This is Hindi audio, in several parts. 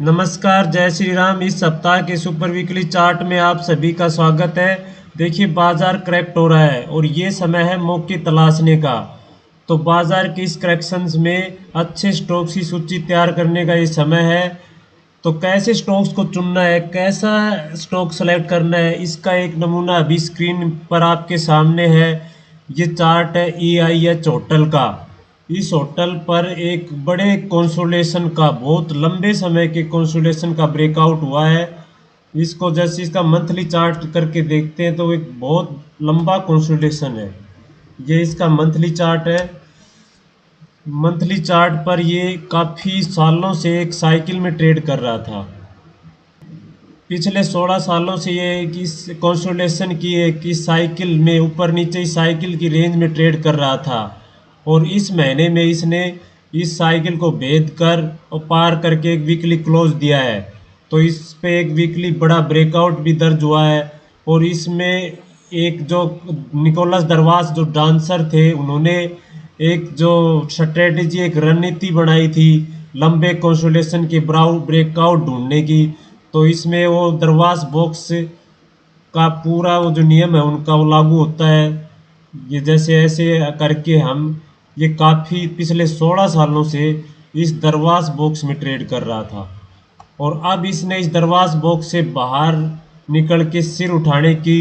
नमस्कार, जय श्री राम। इस सप्ताह के सुपर वीकली चार्ट में आप सभी का स्वागत है। देखिए, बाजार करेक्ट हो रहा है और ये समय है मौके तलाशने का। तो बाजार के इस करेक्शंस में अच्छे स्टॉक्स की सूची तैयार करने का ये समय है। तो कैसे स्टॉक्स को चुनना है, कैसा स्टॉक सेलेक्ट करना है, इसका एक नमूना अभी स्क्रीन पर आपके सामने है। ये चार्ट है EIH होटल का। इस होटल पर एक बड़े कंसोलिडेशन का, बहुत लंबे समय के कंसोलिडेशन का ब्रेकआउट हुआ है। इसको जैसे इसका मंथली चार्ट करके देखते हैं तो एक बहुत लंबा कंसोलिडेशन है। ये इसका मंथली चार्ट है। मंथली चार्ट पर ये काफ़ी सालों से एक साइकिल में ट्रेड कर रहा था। पिछले 16 सालों से ये इस कंसोलिडेशन की एक इस साइकिल में ऊपर नीचे इस साइकिल की रेंज में ट्रेड कर रहा था। और इस महीने में इसने इस साइकिल को भेद कर और पार करके एक वीकली क्लोज दिया है। तो इस पे एक वीकली बड़ा ब्रेकआउट भी दर्ज हुआ है। और इसमें एक जो निकोलस दरवास जो डांसर थे, उन्होंने एक जो स्ट्रेटेजी, एक रणनीति बनाई थी लंबे कंसोलिडेशन के ब्रेकआउट ढूंढने की। तो इसमें वो दरवास बॉक्स का पूरा वो जो नियम है उनका वो लागू होता है। ये जैसे ऐसे करके हम ये काफ़ी पिछले 16 सालों से इस दरवास बॉक्स में ट्रेड कर रहा था। और अब इसने इस दरवास बॉक्स से बाहर निकल के सिर उठाने की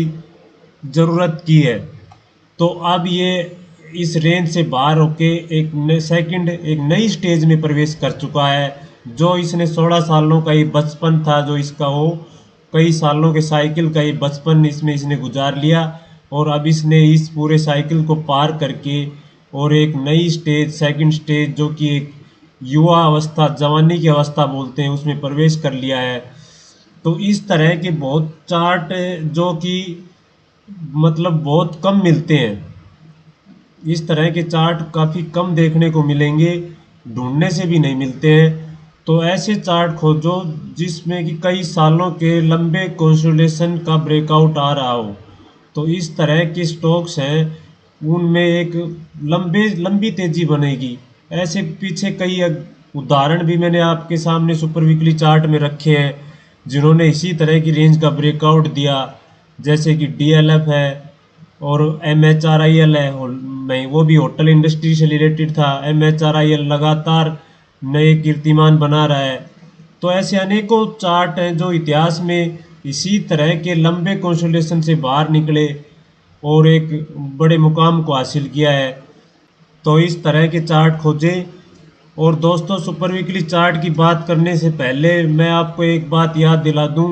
ज़रूरत की है। तो अब ये इस रेंज से बाहर होके एक नई स्टेज में प्रवेश कर चुका है। जो इसने 16 सालों का ये बचपन था, जो इसका वो कई सालों के साइकिल का ये बचपन इसमें इसने गुजार लिया। और अब इसने इस पूरे साइकिल को पार करके और एक नई स्टेज, सेकंड स्टेज, जो कि एक युवा अवस्था, जवानी की अवस्था बोलते हैं, उसमें प्रवेश कर लिया है। तो इस तरह के बहुत चार्ट जो कि मतलब बहुत कम मिलते हैं। इस तरह के चार्ट काफ़ी कम देखने को मिलेंगे, ढूंढने से भी नहीं मिलते हैं। तो ऐसे चार्ट खोजो जिसमें कि कई सालों के लंबे कंसोलिडेशन का ब्रेकआउट आ रहा हो। तो इस तरह के स्टॉक्स हैं, उनमें एक लंबी तेज़ी बनेगी। ऐसे पीछे कई उदाहरण भी मैंने आपके सामने सुपर वीकली चार्ट में रखे हैं, जिन्होंने इसी तरह की रेंज का ब्रेकआउट दिया। जैसे कि DLF है और MHRIL है, नहीं वो भी होटल इंडस्ट्री से रिलेटेड था। MHRIL लगातार नए कीर्तिमान बना रहा है। तो ऐसे अनेकों चार्ट हैं जो इतिहास में इसी तरह के लंबे कंसोलिडेशन से बाहर निकले और एक बड़े मुकाम को हासिल किया है। तो इस तरह के चार्ट खोजें। और दोस्तों, सुपर वीकली चार्ट की बात करने से पहले मैं आपको एक बात याद दिला दूं।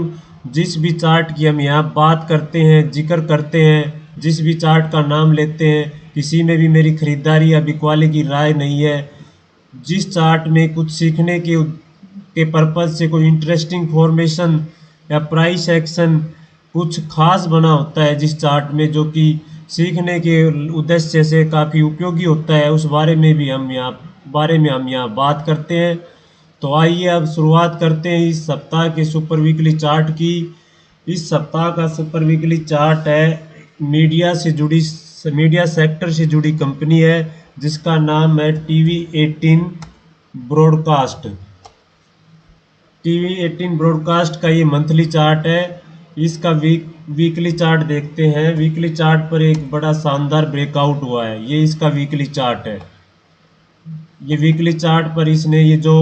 जिस भी चार्ट की हम यहाँ बात करते हैं, जिक्र करते हैं, जिस भी चार्ट का नाम लेते हैं, किसी में भी मेरी खरीदारी या बिकवाली की राय नहीं है। जिस चार्ट में कुछ सीखने के पर्पज़ से कोई इंटरेस्टिंग फॉर्मेशन या प्राइस एक्शन कुछ खास बना होता है जिस चार्ट में, जो कि सीखने के उद्देश्य से काफ़ी उपयोगी होता है, उस बारे में हम यहाँ बात करते हैं। तो आइए अब शुरुआत करते हैं इस सप्ताह के सुपर वीकली चार्ट की। इस सप्ताह का सुपर वीकली चार्ट है मीडिया सेक्टर से जुड़ी कंपनी है, जिसका नाम है TV18 ब्रॉडकास्ट। TV18 ब्रॉडकास्ट का ये मंथली चार्ट है। इसका वीकली चार्ट देखते हैं। वीकली चार्ट पर एक बड़ा शानदार ब्रेकआउट हुआ है। ये इसका वीकली चार्ट है। ये वीकली चार्ट पर इसने ये जो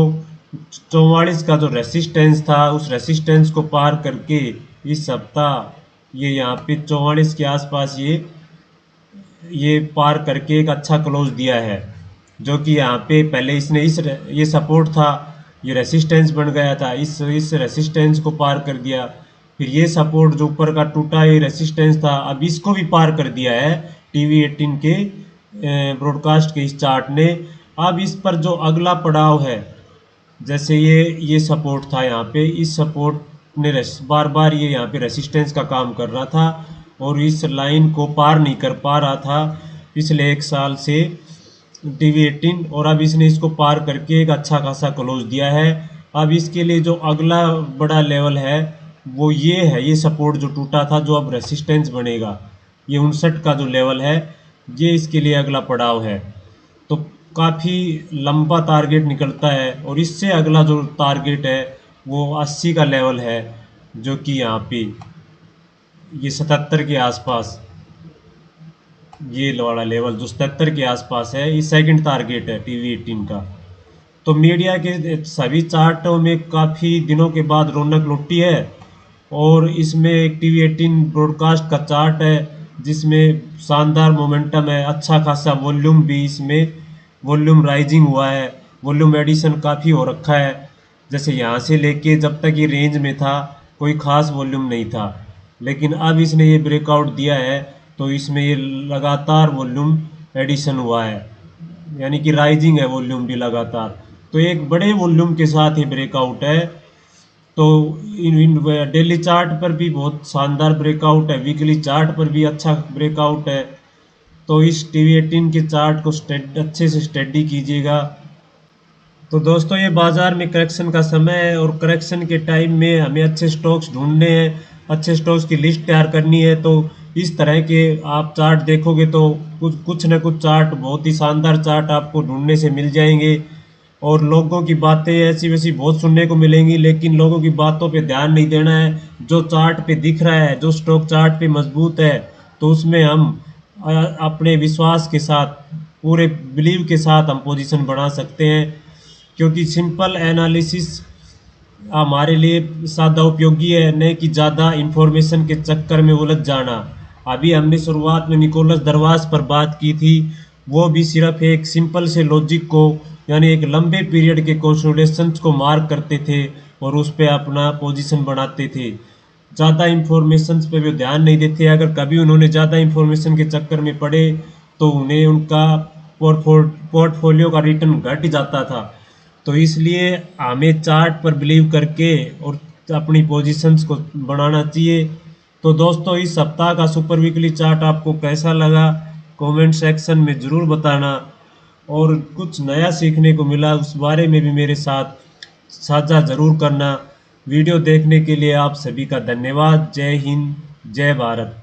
44 का जो रेसिस्टेंस था, उस रेसिस्टेंस को पार करके इस सप्ताह ये यहाँ पे 44 के आसपास ये पार करके एक अच्छा क्लोज दिया है। जो कि यहाँ पे पहले इसने ये सपोर्ट था, ये रेसिस्टेंस बन गया था, इस रेसिस्टेंस को पार कर दिया। फिर ये सपोर्ट जो ऊपर का टूटा ये रेसिस्टेंस था, अब इसको भी पार कर दिया है TV18 के ब्रॉडकास्ट के इस चार्ट ने। अब इस पर जो अगला पड़ाव है, जैसे ये सपोर्ट था यहाँ पे, इस सपोर्ट ने बार बार ये यहाँ पे रेसिस्टेंस का काम कर रहा था और इस लाइन को पार नहीं कर पा रहा था पिछले एक साल से TV18। और अब इसने इसको पार करके एक अच्छा खासा क्लोज दिया है। अब इसके लिए जो अगला बड़ा लेवल है वो ये है, ये सपोर्ट जो टूटा था, जो अब रेसिस्टेंस बनेगा, ये 59 का जो लेवल है, ये इसके लिए अगला पड़ाव है। तो काफ़ी लंबा टारगेट निकलता है और इससे अगला जो टारगेट है वो 80 का लेवल है, जो कि यहाँ पे ये 77 के आसपास, ये वाला लेवल जो 77 के आसपास है, ये सेकंड टारगेट है टीवी 18 का। तो मीडिया के सभी चार्टों में काफ़ी दिनों के बाद रौनक लौटी है, और इसमें एक टीवी 18 ब्रॉडकास्ट का चार्ट है जिसमें शानदार मोमेंटम है, अच्छा खासा वॉल्यूम भी इसमें वॉल्यूम राइजिंग हुआ है, वॉल्यूम एडिशन काफ़ी हो रखा है। जैसे यहाँ से लेके जब तक ये रेंज में था कोई ख़ास वॉल्यूम नहीं था, लेकिन अब इसने ये ब्रेकआउट दिया है तो इसमें ये लगातार वॉल्यूम एडिशन हुआ है, यानी कि राइजिंग है वॉल्यूम भी लगातार। तो एक बड़े वॉल्यूम के साथ ये ब्रेकआउट है। तो इन डेली चार्ट पर भी बहुत शानदार ब्रेकआउट है, वीकली चार्ट पर भी अच्छा ब्रेकआउट है। तो इस टीवी 18 के चार्ट को अच्छे से स्टडी कीजिएगा। तो दोस्तों, ये बाज़ार में करेक्शन का समय है, और करेक्शन के टाइम में हमें अच्छे स्टॉक्स ढूंढने हैं, अच्छे स्टॉक्स की लिस्ट तैयार करनी है। तो इस तरह के आप चार्ट देखोगे तो कुछ न कुछ चार्ट, बहुत ही शानदार चार्ट आपको ढूंढने से मिल जाएंगे। और लोगों की बातें ऐसी वैसी बहुत सुनने को मिलेंगी, लेकिन लोगों की बातों पे ध्यान नहीं देना है। जो चार्ट पे दिख रहा है, जो स्टॉक चार्ट पे मजबूत है, तो उसमें हम अपने विश्वास के साथ, पूरे बिलीव के साथ हम पोजीशन बना सकते हैं। क्योंकि सिंपल एनालिसिस हमारे लिए ज़्यादा उपयोगी है, नहीं कि ज़्यादा इंफॉर्मेशन के चक्कर में उलझ जाना। अभी हमने शुरुआत में निकोलस दरवाज पर बात की थी, वो भी सिर्फ एक सिंपल से लॉजिक को, यानी एक लंबे पीरियड के कंसोलिडेशंस को मार्क करते थे और उस पर अपना पोजीशन बनाते थे। ज़्यादा इंफॉर्मेशन पे भी ध्यान नहीं देते। अगर कभी उन्होंने ज़्यादा इंफॉर्मेशन के चक्कर में पड़े तो उन्हें उनका पोर्टफोलियो का रिटर्न घट जाता था। तो इसलिए हमें चार्ट पर बिलीव करके और अपनी पोजीशंस को बनाना चाहिए। तो दोस्तों, इस सप्ताह का सुपर वीकली चार्ट आपको कैसा लगा कमेंट सेक्शन में ज़रूर बताना, और कुछ नया सीखने को मिला उस बारे में भी मेरे साथ साझा ज़रूर करना। वीडियो देखने के लिए आप सभी का धन्यवाद। जय हिंद, जय भारत।